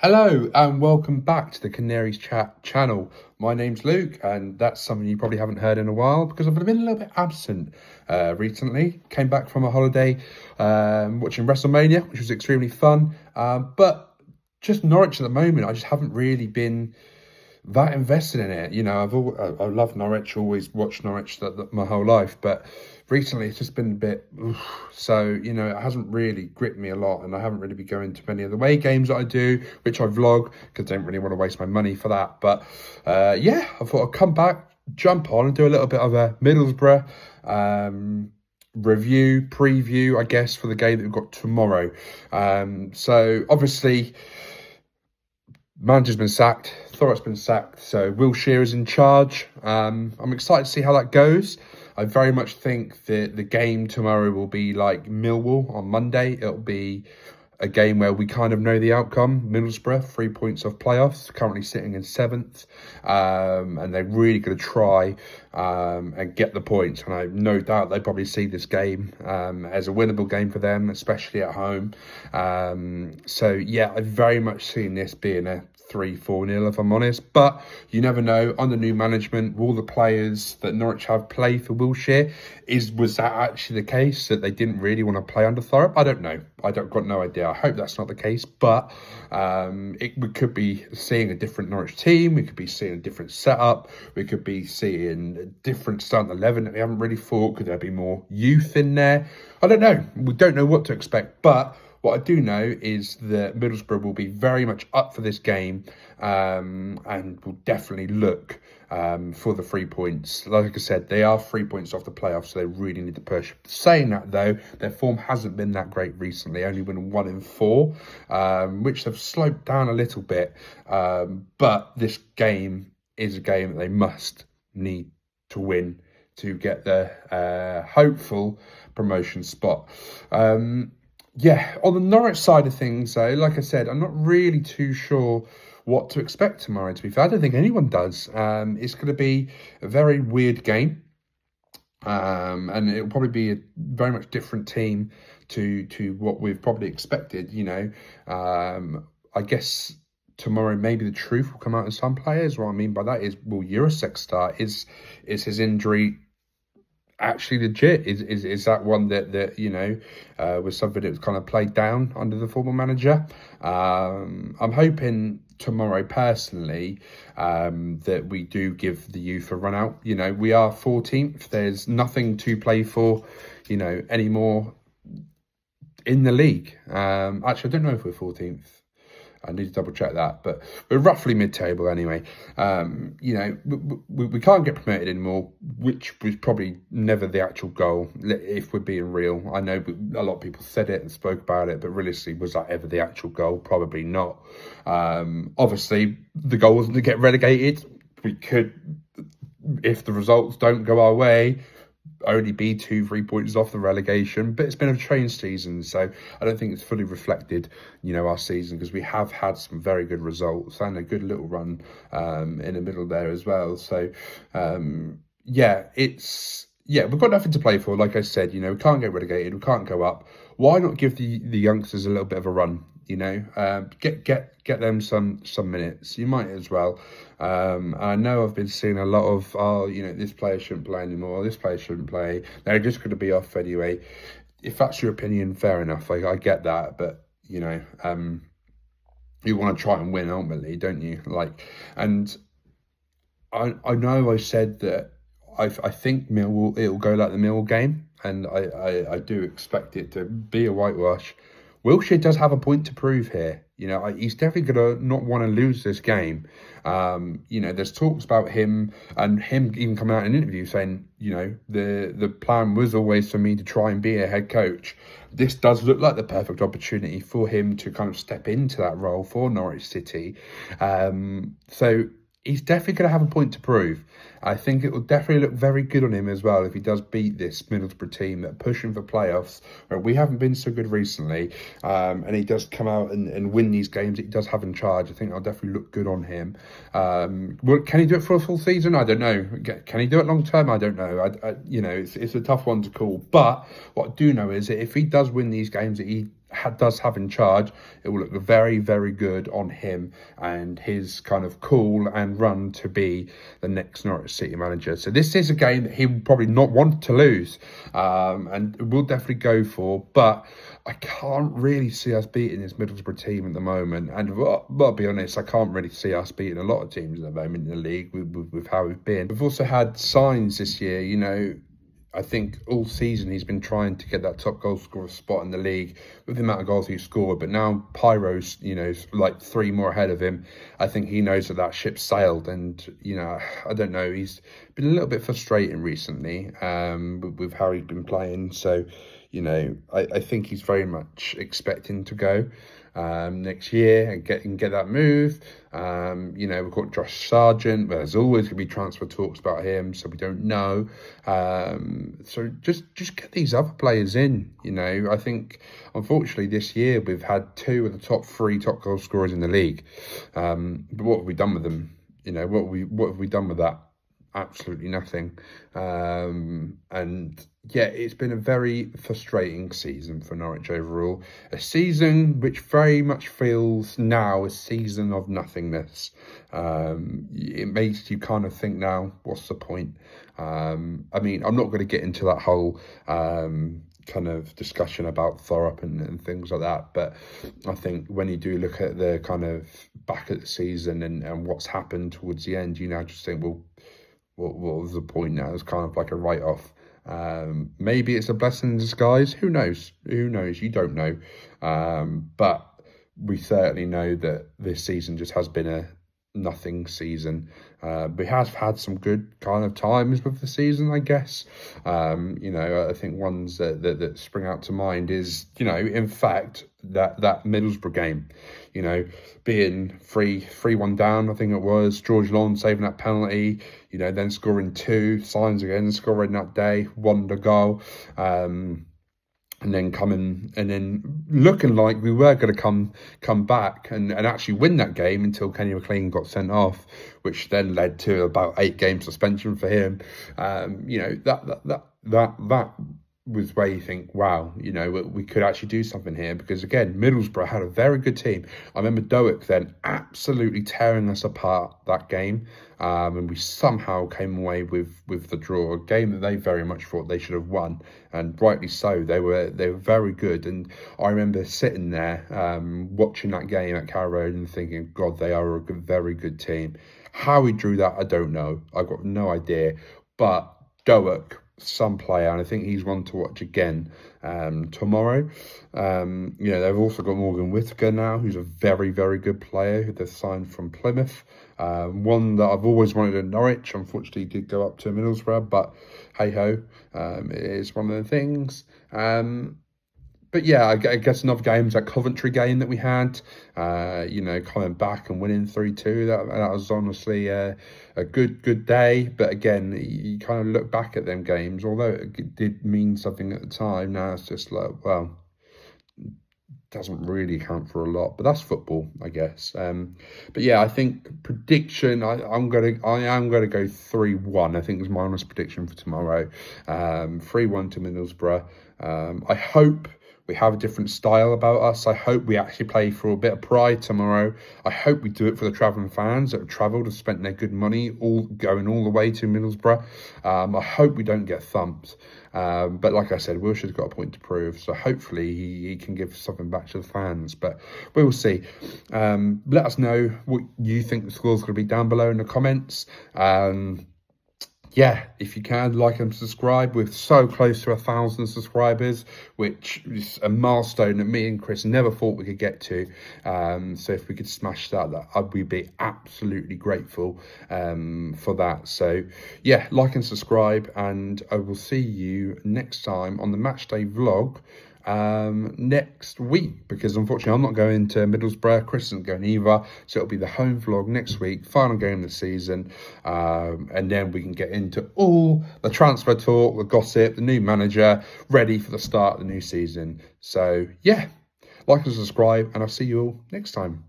Hello and welcome back to the Canaries Chat channel. My name's Luke, and that's something you probably haven't heard in a while because I've been a little bit absent recently. Came back from a holiday watching WrestleMania, which was extremely fun. But just Norwich at the moment, I just haven't really been that invested in it. I love Norwich, always watched Norwich my whole life, but recently it's just been a bit so it hasn't really gripped me a lot, and I haven't really been going to many of the away games that I do, which I vlog because I don't really want to waste my money for that. But I thought I'd come back, jump on and do a little bit of a Middlesbrough review, preview, I guess, for the game that we've got tomorrow. So obviously manager's been sacked, Thorpe's been sacked, so Wilshere is in charge. I'm excited to see how that goes. I very much think that the game tomorrow will be like Millwall on Monday. It'll be a game where we kind of know the outcome. Middlesbrough, 3 points off playoffs, currently sitting in 7th. And they're really going to try and get the points. And I have no doubt they probably see this game as a winnable game for them, especially at home. I've very much seen this being a 3-4-0 if I'm honest, but you never know. Under new management, will the players that Norwich have play for Wilshere? Was that actually the case, that they didn't really want to play under Thorpe? I don't know. Got no idea. I hope that's not the case, but we could be seeing a different Norwich team. We could be seeing a different setup. We could be seeing a different starting 11 that we haven't really thought. Could there be more youth in there? I don't know. We don't know what to expect, but what I do know is that Middlesbrough will be very much up for this game and will definitely look for the 3 points. Like I said, they are 3 points off the playoffs, so they really need to push. Saying that, though, their form hasn't been that great recently, only been 1 in 4, which have sloped down a little bit. But this game is a game that they must need to win to get the hopeful promotion spot. On the Norwich side of things, though, like I said, I'm not really too sure what to expect tomorrow, to be fair. I don't think anyone does. It's going to be a very weird game. And it'll probably be a very much different team to what we've probably expected, I guess tomorrow maybe the truth will come out in some players. What I mean by that is, will Jurasek start? Is his injury actually legit? Is that one that was something that was kind of played down under the former manager? I'm hoping tomorrow personally that we do give the youth a run out. We are 14th. There's nothing to play for anymore in the league. Actually, I don't know if we're 14th. I need to double check that, but we're roughly mid-table anyway. We can't get promoted anymore, which was probably never the actual goal, if we're being real. I know a lot of people said it and spoke about it, but realistically, was that ever the actual goal? Probably not. Obviously, the goal wasn't to get relegated. We could, if the results don't go our way, only be 2-3 points off the relegation, but it's been a strange season, so I don't think it's fully reflected our season, because we have had some very good results and a good little run in the middle there as well. So we've got nothing to play for. Like I said, we can't get relegated, we can't go up. Why not give the youngsters a little bit of a run? Get them some minutes. You might as well. I know I've been seeing a lot of, this player shouldn't play anymore, this player shouldn't play. They're just going to be off anyway. If that's your opinion, fair enough. I get that, but you want to try and win ultimately, don't you? And I know I said that I think Millwall, it'll go like the Millwall game, and I do expect it to be a whitewash. Wilshere does have a point to prove here. He's definitely going to not want to lose this game. There's talks about him, and him even coming out in an interview saying, the plan was always for me to try and be a head coach. This does look like the perfect opportunity for him to kind of step into that role for Norwich City. So he's definitely going to have a point to prove. I think it will definitely look very good on him as well if he does beat this Middlesbrough team that are pushing for playoffs, where we haven't been so good recently, and he does come out and win these games that he does have in charge. I think that'll definitely look good on him. Can he do it for a full season? I don't know. Can he do it long term? I don't know. It's a tough one to call. But what I do know is that if he does win these games that he does have in charge, it will look very, very good on him and his kind of call and run to be the next Norwich City manager. So this is a game that he will probably not want to lose, and will definitely go for. But I can't really see us beating this Middlesbrough team at the moment. And I'll be honest, I can't really see us beating a lot of teams at the moment in the league with how we've been. We've also had signs this year, you know. I think all season he's been trying to get that top goal scorer spot in the league with the amount of goals he's scored. But now Pyro's, you know, like 3 more ahead of him. I think he knows that ship sailed. And, you know, I don't know. He's been a little bit frustrating recently with how he's been playing. So, you know, I think he's very much expecting to go next year and get that move. You know, we've got Josh Sargent, but there's always going to be transfer talks about him, so we don't know. So just get these other players in. You know, I think unfortunately this year we've had 2 of the top 3 top goal scorers in the league. But what have we done with them? You know, what have we done with that? Absolutely nothing. And yeah, it's been a very frustrating season for Norwich overall. A season which very much feels now a season of nothingness. It makes you kind of think now, what's the point? I mean, I'm not going to get into that whole kind of discussion about Thorpe and things like that, but I think when you do look at the kind of back at the season and what's happened towards the end, you now just think, well, what was the point now? It's kind of like a write-off. Maybe it's a blessing in disguise. Who knows? Who knows? You don't know. But we certainly know that this season just has been a nothing season. We have had some good kind of times with the season, I guess. You know, I think ones that spring out to mind is, you know, in fact, that Middlesbrough game, you know, being 3-1 down, I think it was, George Lawn saving that penalty, you know, then scoring 2, Signs again scoring that day, wonder goal, and then looking like we were going to come back and actually win that game until Kenny McLean got sent off, which then led to about 8-game suspension for him. You know, that was where you think, wow, you know, we could actually do something here, because again, Middlesbrough had a very good team. I remember Doak then absolutely tearing us apart that game, and we somehow came away with the draw, a game that they very much thought they should have won, and rightly so. They were very good, and I remember sitting there watching that game at Carrow Road and thinking, God, they are a very good team. How he drew that, I don't know. I've got no idea, but Doak, some player, and I think he's one to watch again tomorrow. You know, they've also got Morgan Whittaker now, who's a very, very good player who they've signed from Plymouth. One that I've always wanted in Norwich. Unfortunately, did go up to Middlesbrough, but hey-ho, it is one of the things. But yeah, I guess another game's that Coventry game that we had, you know, coming back and winning 3-2. That was honestly a good day. But again, you kind of look back at them games, although it did mean something at the time. Now it's just like, well, doesn't really count for a lot, but that's football, I guess. But yeah, I think prediction, I am gonna go 3-1. I think is my honest prediction for tomorrow. 3-1 to Middlesbrough. I hope we have a different style about us. I hope we actually play for a bit of pride tomorrow. I hope we do it for the travelling fans that have travelled and spent their good money going all the way to Middlesbrough. I hope we don't get thumped. But like I said, Wilshere's got a point to prove. So hopefully he can give something back to the fans. But we will see. Let us know what you think the score's going to be down below in the comments. Yeah, if you can, like and subscribe. We're so close to 1,000 subscribers, which is a milestone that me and Chris never thought we could get to. So if we could smash that, we'd be absolutely grateful for that. So yeah, like and subscribe, and I will see you next time on the matchday vlog next week, because unfortunately I'm not going to Middlesbrough, Chris isn't going either, so it'll be the home vlog next week, final game of the season, and then we can get into all the transfer talk, the gossip, the new manager, ready for the start of the new season. So yeah, like and subscribe, and I'll see you all next time.